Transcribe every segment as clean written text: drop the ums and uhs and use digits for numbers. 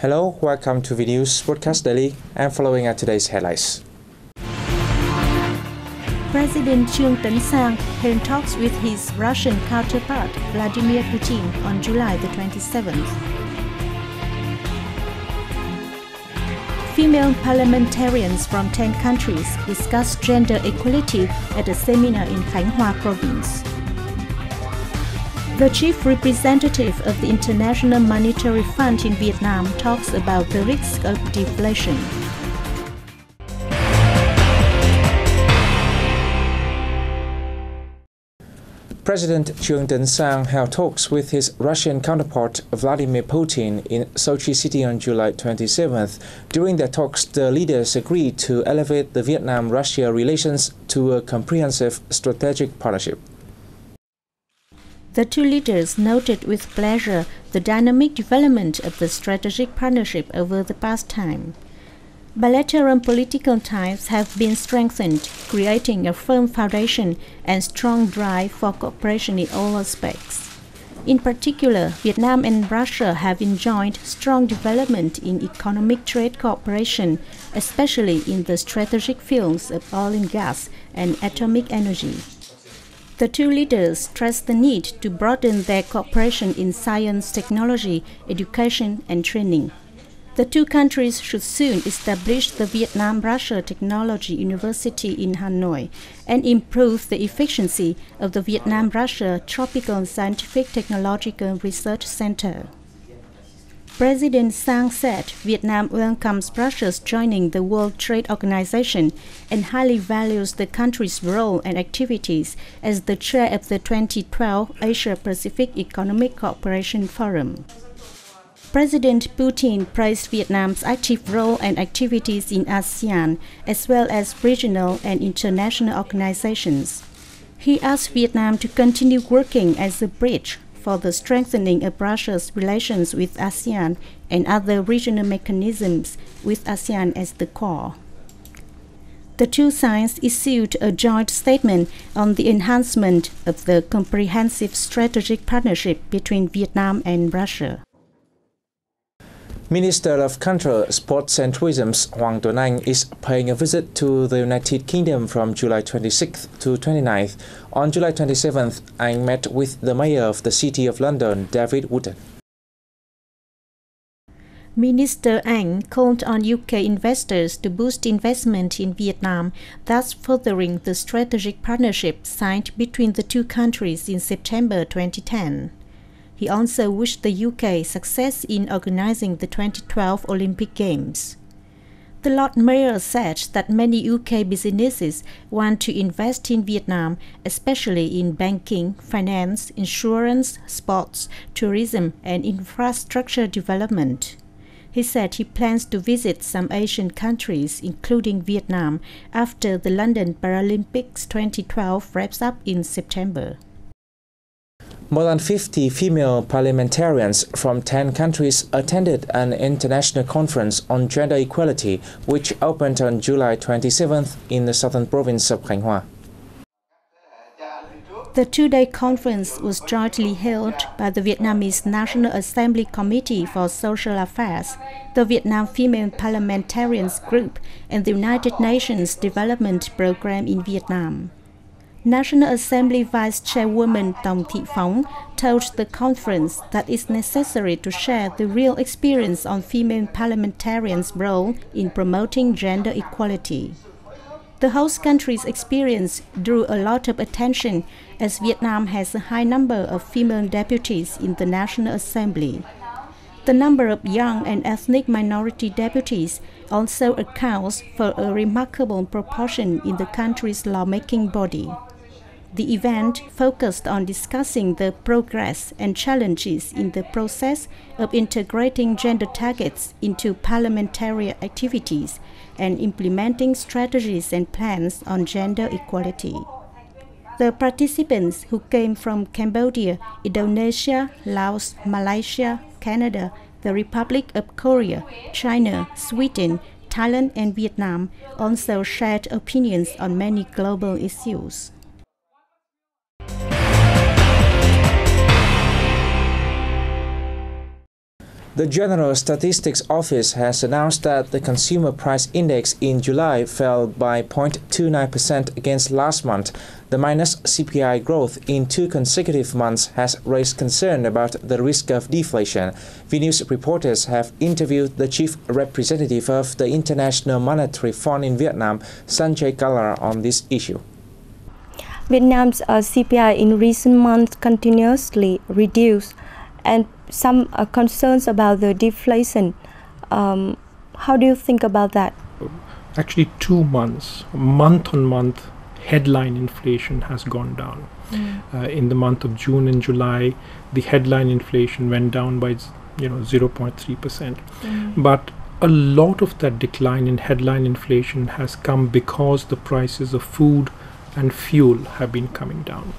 Hello, welcome to VNews Broadcast Daily. I'm following at today's headlines. President Trương Tấn Sang held talks with his Russian counterpart Vladimir Putin on July the 27th. Female parliamentarians from 10 countries discussed gender equality at a seminar in Khánh Hòa province. The chief representative of the International Monetary Fund in Vietnam talks about the risk of deflation. President Trương Tấn Sang held talks with his Russian counterpart Vladimir Putin in Sochi City on July 27th. During their talks, the leaders agreed to elevate the Vietnam-Russia relations to a comprehensive strategic partnership. The two leaders noted with pleasure the dynamic development of the strategic partnership over the past time. Bilateral political ties have been strengthened, creating a firm foundation and strong drive for cooperation in all aspects. In particular, Vietnam and Russia have enjoyed strong development in economic trade cooperation, especially in the strategic fields of oil and gas and atomic energy. The two leaders stressed the need to broaden their cooperation in science, technology, education, and training. The two countries should soon establish the Vietnam-Russia Technology University in Hanoi and improve the efficiency of the Vietnam-Russia Tropical Scientific Technological Research Center. President Sang said Vietnam welcomes Russia's joining the World Trade Organization and highly values the country's role and activities as the chair of the 2012 Asia-Pacific Economic Cooperation Forum. President Putin praised Vietnam's active role and activities in ASEAN, as well as regional and international organizations. He asked Vietnam to continue working as a bridge for the strengthening of Russia's relations with ASEAN and other regional mechanisms with ASEAN as the core. The two sides issued a joint statement on the enhancement of the comprehensive strategic partnership between Vietnam and Russia. Minister of Culture, Sports and Tourism Hoàng Tuấn Anh is paying a visit to the United Kingdom from July 26th to 29th. On July 27th, Anh met with the Mayor of the City of London, David Wootton. Minister Anh called on UK investors to boost investment in Vietnam, thus furthering the strategic partnership signed between the two countries in September 2010. He also wished the UK success in organizing the 2012 Olympic Games. The Lord Mayor said that many UK businesses want to invest in Vietnam, especially in banking, finance, insurance, sports, tourism, and infrastructure development. He said he plans to visit some Asian countries, including Vietnam, after the London Paralympics 2012 wraps up in September. More than 50 female parliamentarians from 10 countries attended an international conference on gender equality, which opened on July 27th in the southern province of Khánh Hòa. The two-day conference was jointly held by the Vietnamese National Assembly Committee for Social Affairs, the Vietnam Female Parliamentarians Group, and the United Nations Development Programme in Vietnam. National Assembly Vice Chairwoman Tòng Thị Phóng told the conference that it's necessary to share the real experience on female parliamentarians' role in promoting gender equality. The host country's experience drew a lot of attention as Vietnam has a high number of female deputies in the National Assembly. The number of young and ethnic minority deputies also accounts for a remarkable proportion in the country's lawmaking body. The event focused on discussing the progress and challenges in the process of integrating gender targets into parliamentary activities and implementing strategies and plans on gender equality. The participants, who came from Cambodia, Indonesia, Laos, Malaysia, Canada, the Republic of Korea, China, Sweden, Thailand, and Vietnam, also shared opinions on many global issues. The General Statistics Office has announced that the Consumer Price Index in July fell by 0.29% against last month. The minus CPI growth in 2 consecutive months has raised concern about the risk of deflation. VNews reporters have interviewed the chief representative of the International Monetary Fund in Vietnam, Sanjay Kalar, on this issue. Vietnam's CPI in recent months continuously reduced, and some concerns about the deflation. How do you think about that? Actually, 2 months, month on month, headline inflation has gone down. In the month of June and July, the headline inflation went down by 0.3%. But a lot of that decline in headline inflation has come because the prices of food and fuel have been coming down.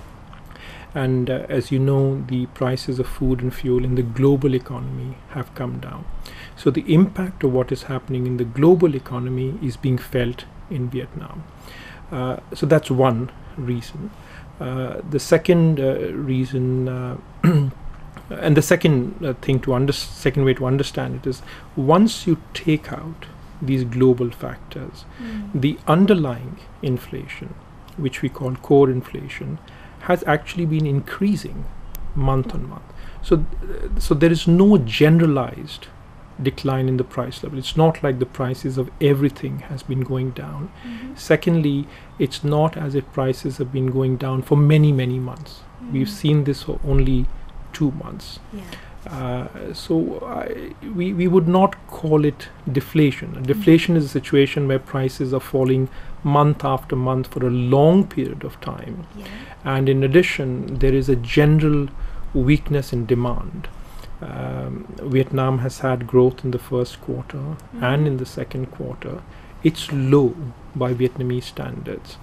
And as you know, the prices of food and fuel in the global economy have come down. So the impact of what is happening in the global economy is being felt in Vietnam. So that's one reason. The second reason, and the second way to understand it is, once you take out these global factors, the underlying inflation, which we call core inflation, has actually been increasing month on month. So there is no generalized decline in the price level. It's not like the prices of everything has been going down. Secondly, it's not as if prices have been going down for many, many months. We've seen this for only 2 months. We would not call it deflation. Deflation is a situation where prices are falling month after month for a long period of time. And in addition, there is a general weakness in demand. Vietnam has had growth in the first quarter and in the second quarter. It's low by Vietnamese standards,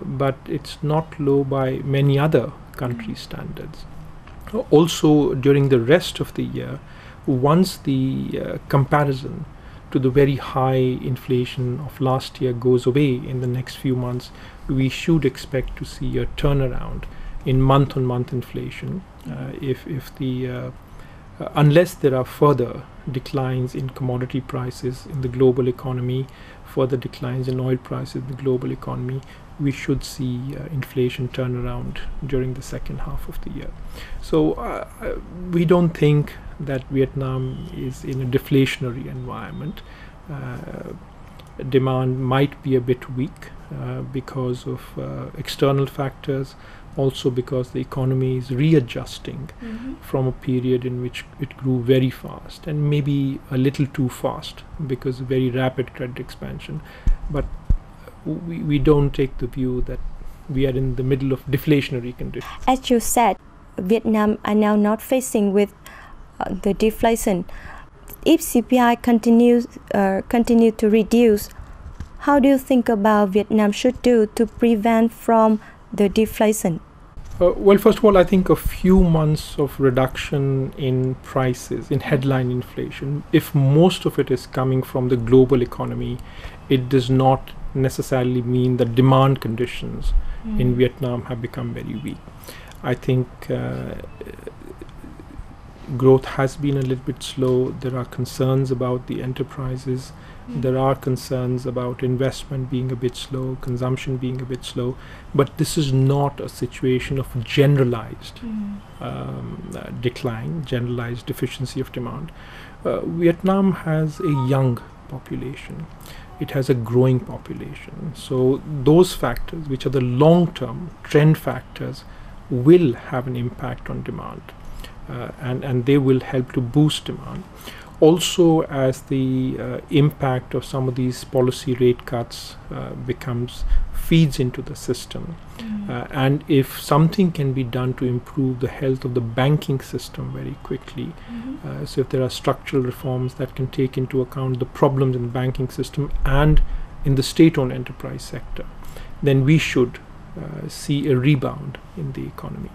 but it's not low by many other countries' standards. Also, during the rest of the year, once the comparison to the very high inflation of last year goes away in the next few months, we should expect to see a turnaround in month-on-month inflation. Unless there are further declines in commodity prices in the global economy, further declines in oil prices in the global economy, we should see inflation turn around during the second half of the year. So we don't think that Vietnam is in a deflationary environment. Demand might be a bit weak because of external factors, also because the economy is readjusting from a period in which it grew very fast, and maybe a little too fast because of very rapid credit expansion. But we don't take the view that we are in the middle of deflationary conditions. As you said, Vietnam are now not facing with the deflation. If CPI continue to reduce, how do you think about Vietnam should do to prevent from the deflation? Well, first of all, I think a few months of reduction in prices, in headline inflation, if most of it is coming from the global economy, it does not necessarily mean that demand conditions in Vietnam have become very weak. I think growth has been a little bit slow. There are concerns about the enterprises. There are concerns about investment being a bit slow, consumption being a bit slow, but this is not a situation of generalized decline, generalized deficiency of demand. Vietnam has a young population. It has a growing population. So those factors, which are the long-term trend factors, will have an impact on demand, and they will help to boost demand. Also, as the impact of some of these policy rate cuts feeds into the system, and if something can be done to improve the health of the banking system very quickly, so if there are structural reforms that can take into account the problems in the banking system and in the state-owned enterprise sector, then we should see a rebound in the economy.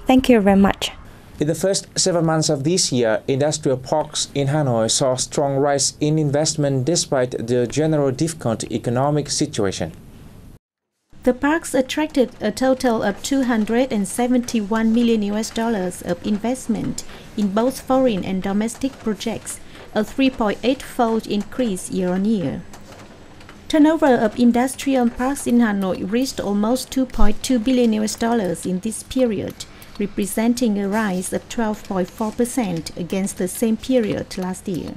Thank you very much. In the first 7 months of this year, industrial parks in Hanoi saw a strong rise in investment despite the general difficult economic situation. The parks attracted a total of $271 million of investment in both foreign and domestic projects, a 3.8-fold increase year-on-year. Turnover of industrial parks in Hanoi reached almost $2.2 billion in this period, representing a rise of 12.4% against the same period last year.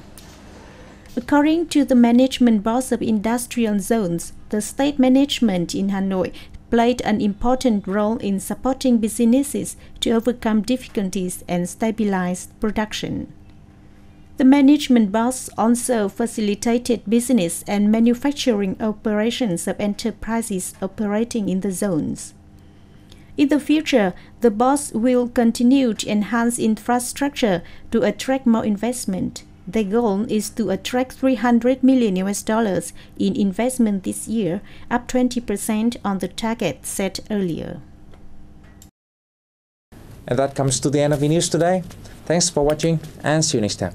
According to the management boards of industrial zones, the state management in Hanoi played an important role in supporting businesses to overcome difficulties and stabilize production. The management boards also facilitated business and manufacturing operations of enterprises operating in the zones. In the future, the boards will continue to enhance infrastructure to attract more investment. Their goal is to attract $300 million in investment this year, up 20% on the target set earlier. And that comes to the end of the news today. Thanks for watching and see you next time.